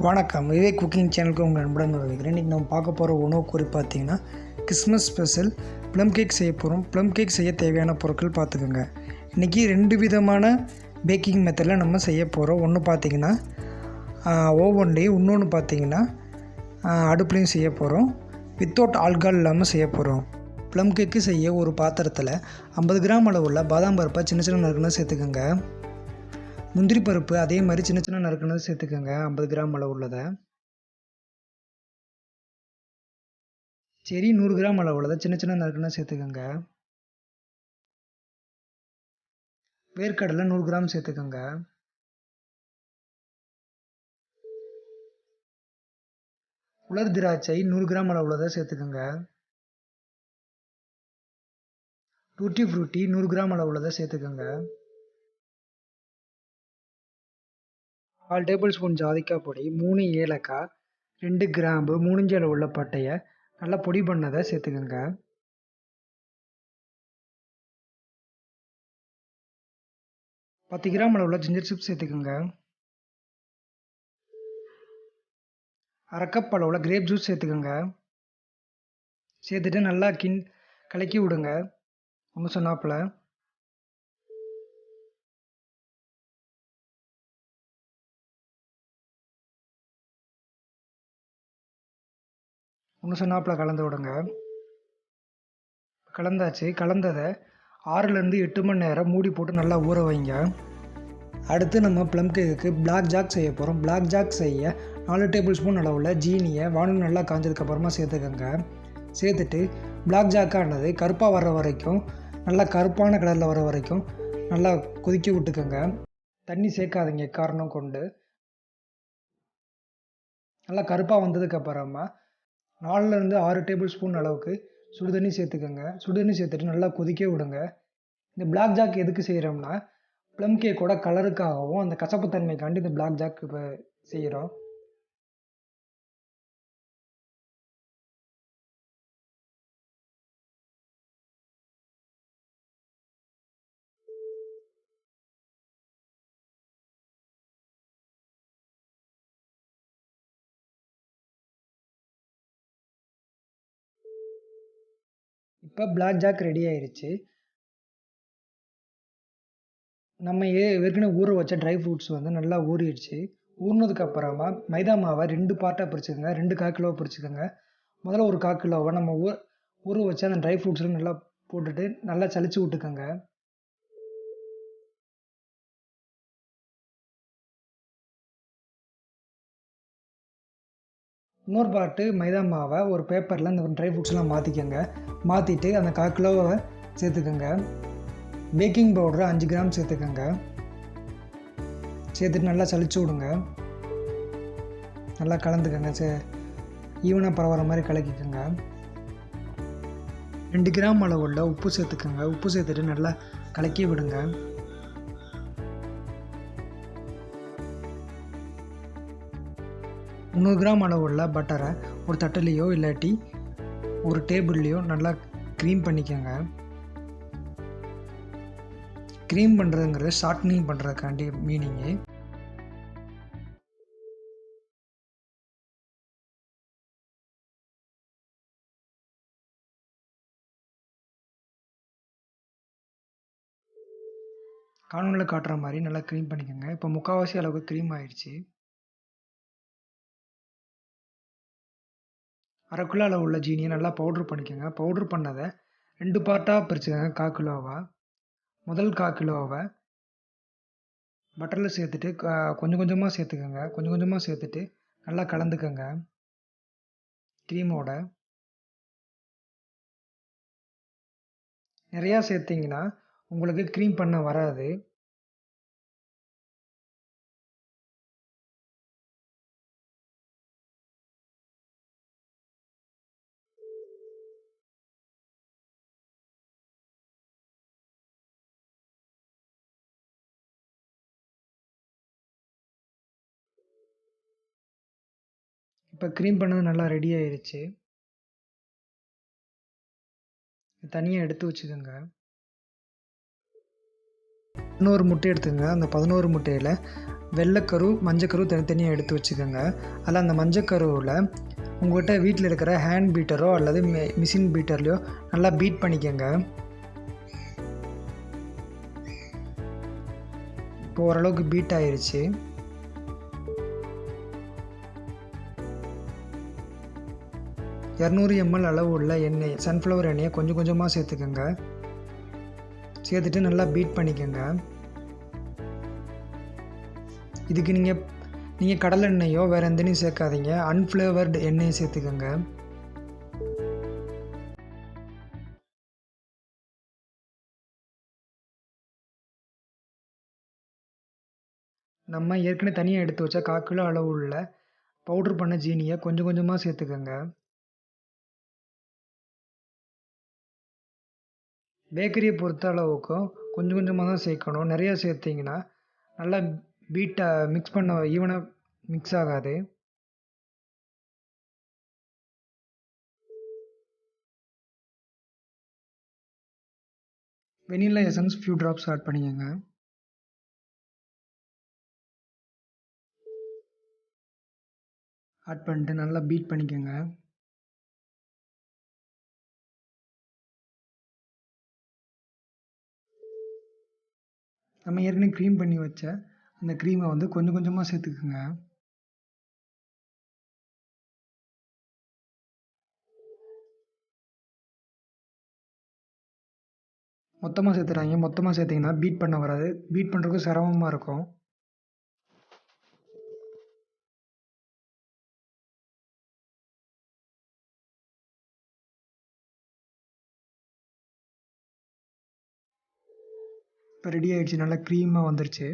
வணக்கம். விவேக் குக்கிங் சேனலுக்கு உங்கள் அன்புடன் வரவேற்கிறேன். இன்றைக்கி நம்ம பார்க்க போகிற உணவு குறிப்பு பார்த்திங்கன்னா கிறிஸ்மஸ் ஸ்பெஷல் ப்ளம் கேக் செய்ய போகிறோம். ப்ளம் கேக் செய்ய தேவையான பொருட்கள் பார்த்துக்கோங்க. இன்றைக்கி 2 விதமான பேக்கிங் மெத்தடில் நம்ம செய்ய போகிறோம். ஒன்று பார்த்திங்கன்னா ஓவன்லேயும், இன்னொன்று பார்த்திங்கன்னா அடுப்புலையும் செய்ய போகிறோம். வித்தவுட் ஆல்கஹால் இல்லாமல் செய்ய போகிறோம். ப்ளம் கேக்கு செய்ய ஒரு பாத்திரத்தில் 50 கிராம் அளவுள்ள பாதாம் பருப்பை சின்ன சின்ன நறுக்குன்னு சேர்த்துக்கோங்க. முந்திரி பருப்பு அதே மாதிரி சின்ன சின்ன நறுக்குனது சேர்த்துக்கோங்க. 50 கிராம் அளவு உள்ளதை. செரி 100 கிராம் அளவு உள்ளதை சின்ன சின்ன நறுக்குனது சேர்த்துக்கோங்க. வேர்க்கடலை 100 கிராம் சேர்த்துக்கோங்க. உலர் திராட்சை 100 கிராம் அளவு உள்ளதை சேர்த்துக்கோங்க. டூட்டி ஃப்ரூட்டி 100 கிராம் அளவு உள்ளதை சேர்த்துக்கோங்க. 4 டேபிள் ஸ்பூன் ஜாதிக்காய் பொடி, 3 ஏலக்காய், 2 கிராம்பு, 3 இன்ச் அளவு உள்ள பட்டையை நல்லா பொடி பண்ணதை சேர்த்துக்கோங்க. 10 கிராம் அளவுள்ள ஜிஞ்சர் சிப்ஸ் சேர்த்துக்கோங்க. 1/2 கப் அளவுள்ள கிரேப் ஜூஸ் சேர்த்துக்கோங்க. சேர்த்துட்டு நல்லா கலக்கி விடுங்க. ஒன்று சொன்னாப்பில் கலந்து விடுங்க. கலந்தாச்சு. கலந்ததை 6லேருந்து 8 மணி நேரம் மூடி போட்டு நல்லா ஊற வைங்க. அடுத்து நம்ம ப்ளம் கேக்குக்கு பிளாக் ஜாக் செய்ய போகிறோம். பிளாக் ஜாக் செய்ய 4 டேபிள் ஸ்பூன் அளவுள்ள ஜீனியை வானல் நல்லா காஞ்சதுக்கப்புறமா சேர்த்துக்கோங்க. சேர்த்துட்டு பிளாக் ஜாக்கானது கருப்பாக வர்ற வரைக்கும், நல்லா கருப்பான கலரில் வர வரைக்கும் நல்லா கொதிக்க விட்டுக்கோங்க. தண்ணி சேர்க்காதீங்க காரணம் கொண்டு. நல்லா கருப்பாக வந்ததுக்கப்புறமா 4லேருந்து 6 டேபிள் ஸ்பூன் அளவுக்கு சுடுதண்ணி சேர்த்துக்கோங்க. சுடுதண்ணி சேர்த்துட்டு நல்லா கொதிக்க விடுங்க. இந்த பிளாக் ஜாக் எதுக்கு செய்கிறோம்னா, ப்ளம் கேக்கோட கலருக்காகவும் அந்த கசப்புத்தன்மைக்காண்டி இந்த பிளாக் ஜாக் இப்போ செய்கிறோம். இப்போ பிளாக் ஜாக் ரெடி ஆயிடுச்சு. நம்ம ஏற்கனவே ஊற வச்ச ட்ரை ஃப்ரூட்ஸ் வந்து நல்லா ஊறிடுச்சு. ஊறினதுக்கப்புறமா மைதா மாவை 2 பார்ட்டாக பிரிச்சுக்கோங்க. 2 1/4 கிலோ பிரிச்சுக்கோங்க. முதல்ல ஒரு 1/4 கிலோவை நம்ம ஊற வச்ச அந்த ட்ரை ஃப்ரூட்ஸில் நல்லா போட்டுட்டு நல்லா சலிச்சு விட்டுக்கோங்க. இன்னொரு பார்ட்டு மைதா மாவை ஒரு பேப்பரில் இந்த ட்ரை ஃப்ரூட்ஸ்லாம் மாற்றிக்கோங்க. மாற்றிட்டு அந்த 1/4 கிலோவை சேர்த்துக்கோங்க. பேக்கிங் பவுடரை 5 கிராம் சேர்த்துக்கோங்க. சேர்த்துட்டு நல்லா சலிச்சு விடுங்க. நல்லா கலந்துக்கோங்க. ஈவனாக பரவாயில்ல மாதிரி கலக்கிக்கோங்க. 2 கிராம் அளவுள்ள உப்பு சேர்த்துக்கோங்க. உப்பு சேர்த்துட்டு நல்லா கலக்கி விடுங்க. முந்நூறு கிராம் அளவுள்ள பட்டரை ஒரு தட்டுலேயோ இல்லாட்டி ஒரு டேபிள்லேயோ நல்லா க்ரீம் பண்ணிக்கோங்க. க்ரீம் பண்ணுறதுங்கிறது ஷார்ட்னிங் பண்ணுறதுக்காண்டி மீனிங்கு. காணொலியில் காட்டுற மாதிரி நல்லா க்ரீம் பண்ணிக்கோங்க. இப்போ முக்கால்வாசி அளவுக்கு க்ரீம் ஆயிடுச்சு. 1/2 கிலோ அளவு உள்ள ஜீனியை நல்லா பவுட்ரு பண்ணிக்கோங்க. பவுட்ரு பண்ணதை 2 பார்ட்டாக பிரிச்சுக்கோங்க. 1/4 கிலோவை முதல் 1/4 கிலோவை பட்டரில் சேர்த்துட்டு கொஞ்சம் கொஞ்சமாக சேர்த்துக்கோங்க. கொஞ்சம் கொஞ்சமாக சேர்த்துட்டு நல்லா கலந்துக்கோங்க க்ரீமோட. நிறையா சேர்த்திங்கன்னா உங்களுக்கு க்ரீம் பண்ண வராது. இப்போ க்ரீம் பண்ணது நல்லா ரெடி ஆயிடுச்சு. தனியாக எடுத்து வச்சுக்கோங்க. 11 முட்டை எடுத்துக்கங்க. அந்த 11 முட்டையில் வெள்ளைக்கரு மஞ்சக்கரு தனித்தனியாக எடுத்து வச்சுக்கோங்க. அதில் அந்த மஞ்சக்கருவில் உங்கள்கிட்ட வீட்டில் இருக்கிற ஹேண்ட் பீட்டரோ அல்லது மிஷின் பீட்டர்லையோ நல்லா பீட் பண்ணிக்கோங்க. இப்போ ஓரளவுக்கு பீட் ஆயிடுச்சு. இரநூறு ml அளவு உள்ள எண்ணெய், சன்ஃப்ளவர் எண்ணெயை கொஞ்சம் கொஞ்சமாக சேர்த்துக்கோங்க. சேர்த்துட்டு நல்லா பீட் பண்ணிக்கோங்க. இதுக்கு நீங்கள் கடலை எண்ணெயோ வேறு எந்த எண்ணெயும் சேர்க்காதீங்க. அன்ஃப்ளேவர்டு எண்ணெயை சேர்த்துக்கோங்க. நம்ம ஏற்கனவே தனியாக எடுத்து வச்ச 1/4 கிலோ அளவு உள்ள பவுட்ரு பண்ண ஜீனியை கொஞ்சம் கொஞ்சமாக சேர்த்துக்கோங்க. பேக்கரியை பொறுத்த அளவுக்கும் கொஞ்சம் கொஞ்சமாக தான் சேர்க்கணும். நிறையா சேர்த்திங்கன்னா நல்லா மிக்ஸ் பண்ண ஈவனாக மிக்ஸ் ஆகாது. Vanilla essence few drops add பண்ணிக்கோங்க. ஆட் பண்ணிட்டு நல்லா பீட் பண்ணிக்கோங்க. நம்ம ஏற்கனவே க்ரீம் பண்ணி வச்ச அந்த க்ரீமை வந்து கொஞ்சம் கொஞ்சமாக சேர்த்துக்குங்க. மொத்தமாக சேர்த்துறாங்க. மொத்தமாக சேர்த்திங்கன்னா பீட் பண்ண வராது. பீட் பண்ணுறதுக்கு சிரமமாக இருக்கும். இப்போ ரெடி ஆகிடுச்சு. நல்லா க்ரீமாக வந்துருச்சு.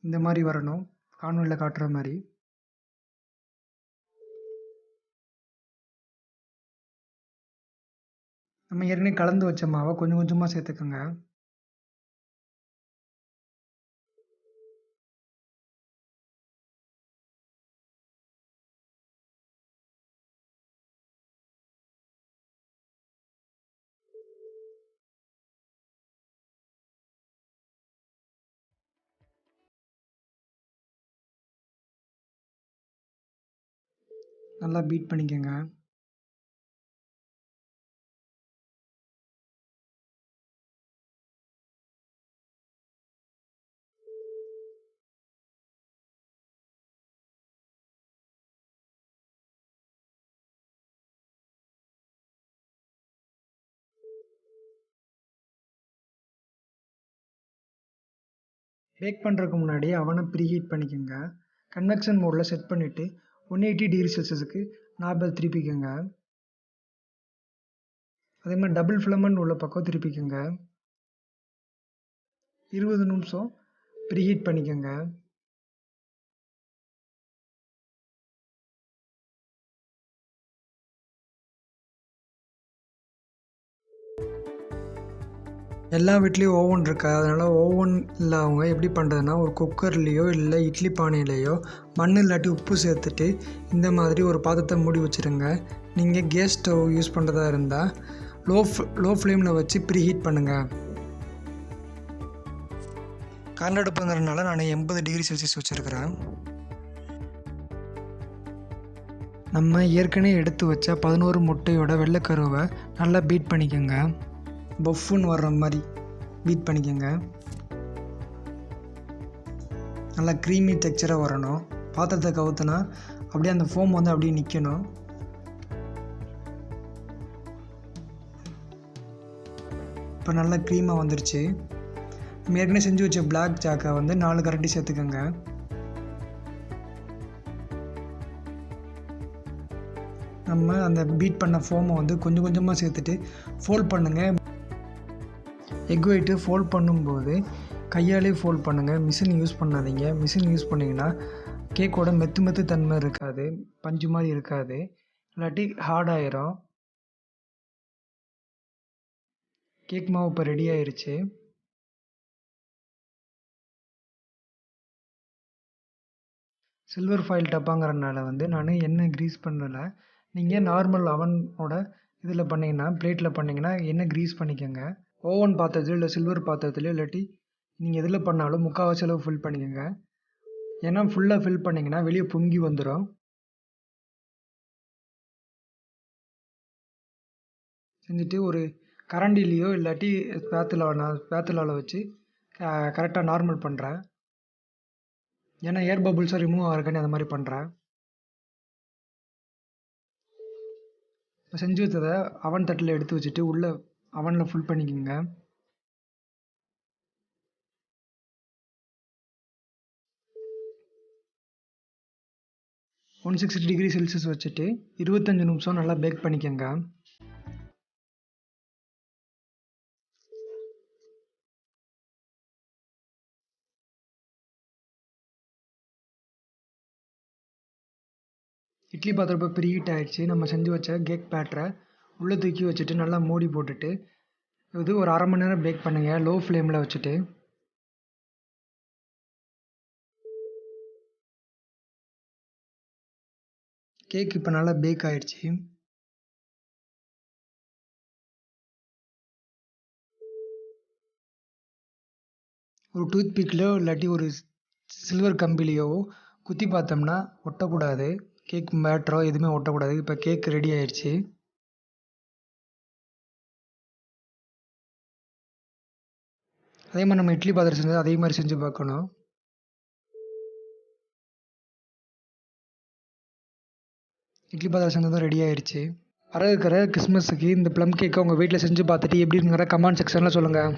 இந்த மாதிரி வரணும், காணொலியில் காட்டுற மாதிரி. நம்ம ஏற்கனவே கலந்து வச்ச மாவை கொஞ்சம் கொஞ்சமாக சேர்த்துக்கோங்க. நல்லா பீட் பண்ணிக்கோங்க. பேக் பண்ணுறதுக்கு முன்னாடி அவனை ப்ரீஹீட் பண்ணிக்கோங்க. கன்வெக்ஷன் மோடில் செட் பண்ணிவிட்டு 180 டிகிரி செல்சியஸுக்கு நார்மல் திருப்பிக்கோங்க. அதே மாதிரி டபுள் ஃபிலமெண்ட் உள்ள பக்கம் திருப்பிக்கோங்க. 20 நிமிஷம் ப்ரீஹீட் பண்ணிக்கோங்க. எல்லா வீட்லேயும் ஓவன் இருக்கா, அதனால் ஓவன் இல்லாதவங்க எப்படி பண்ணுறதுன்னா, ஒரு குக்கர்லேயோ இல்லை இட்லி பானையிலையோ மண் இல்லாட்டி உப்பு சேர்த்துட்டு இந்த மாதிரி ஒரு பாத்திரத்தை மூடி வச்சுருங்க. நீங்கள் கேஸ் ஸ்டவ் யூஸ் பண்ணுறதா இருந்தால் லோ ஃப்ளேமில் வச்சு ப்ரீஹீட் பண்ணுங்கள். கரண்ட் அடுப்புங்கிறதுனால நான் 80 டிகிரி செல்சியஸ் வச்சுருக்கிறேன். நம்ம ஏற்கனவே எடுத்து வச்ச 11 முட்டையோட வெள்ளைக்கருவை நல்லா பீட் பண்ணிக்கோங்க. பஃப்னு வர்ற மாதிரி பீட் பண்ணிக்கோங்க. நல்லா க்ரீமி டெக்ஸ்சராக வரணும். பாத்திரத்தை கவுத்துனா அப்படியே அந்த ஃபோம் வந்து அப்படியே நிற்கணும். இப்போ நல்லா க்ரீமாக வந்துருச்சு. நம்ம ஏற்கனவே செஞ்சு வச்ச பிளாக் ஜாக்கை வந்து 4 கரண்டி சேர்த்துக்கோங்க. நம்ம அந்த பீட் பண்ண ஃபோமை வந்து கொஞ்சம் கொஞ்சமாக சேர்த்துட்டு ஃபோல்ட் பண்ணுங்கள். எக் ஒயிட்டு ஃபோல்ட் பண்ணும்போது கையாலே ஃபோல்ட் பண்ணுங்கள். மிஷின் யூஸ் பண்ணாதீங்க. மிஷின் யூஸ் பண்ணிங்கன்னா கேக்கோட மெத்து தன்மை இருக்காது, பஞ்சு மாதிரி இருக்காது, இல்லாட்டி ஹார்ட் ஆயிரும். கேக் மாவு இப்போ ரெடி ஆயிடுச்சு. சில்வர் ஃபாயில் டப்பாங்கிறதுனால வந்து நான் எண்ணெய் க்ரீஸ் பண்ணலை. நீங்கள் நார்மல் அவனோட இதில் பண்ணிங்கன்னா, பிளேட்டில் பண்ணிங்கன்னா எண்ணெய் க்ரீஸ் பண்ணிக்கோங்க. ஓவன் பாத்திரத்துலையோ இல்லை சில்வர் பாத்திரத்துலையோ இல்லாட்டி நீங்கள் எதில் பண்ணாலும் முக்கால்வாசி அளவு ஃபில் பண்ணிக்கோங்க. ஏன்னா ஃபுல்லாக ஃபில் பண்ணிங்கன்னா வெளியே பொங்கி வந்துடும். செஞ்சுட்டு ஒரு கரண்டிலேயோ இல்லாட்டி ஸ்பேத்துலாவில் வச்சு கரெக்டாக நார்மல் பண்ணுறேன். ஏன்னா ஏர் பபுள்ஸாக ரிமூவ் ஆகிறக்காண்டி அந்த மாதிரி பண்ணுறேன். இப்போ செஞ்சு வச்சதை அவன் தட்டில் எடுத்து வச்சுட்டு உள்ளே அவனில் ஃபுல் பண்ணிக்கோங்க. $160°C வச்சுட்டு 25 நிமிஷம் நல்லா பேக் பண்ணிக்கோங்க. இட்லி பாத்திரம் இப்போ ப்ரீஹீட் ஆகிடுச்சு. நம்ம செஞ்சு வச்ச கேக் பேட்டரை உள்ளே தூக்கி வச்சுட்டு நல்லா மூடி போட்டுட்டு இது ஒரு அரை மணி நேரம் பேக் பண்ணுங்கள் லோ ஃப்ளேமில் வச்சுட்டு. கேக் இப்போ நல்லா பேக் ஆகிடுச்சு. ஒரு டூத் பிக்லையோ இல்லாட்டி ஒரு சில்வர் கம்பிலையோ குத்தி பார்த்தோம்னா ஒட்டக்கூடாது. கேக் பேட்டரோ எதுவுமே ஒட்டக்கூடாது. இப்போ கேக் ரெடி ஆயிடுச்சு. அதே மாதிரி நம்ம இட்லி பாத்திரம் செஞ்சது அதே மாதிரி செஞ்சு பார்க்கணும். இட்லி பாத்திரம் செஞ்சதும் ரெடி ஆயிடுச்சு. வர இருக்கிற கிறிஸ்மஸுக்கு இந்த ப்ளம் கேக்கை உங்கள் வீட்டில் செஞ்சு பார்த்துட்டு எப்படி இருக்குங்கிற கமெண்ட் செக்ஷனில் சொல்லுங்கள்.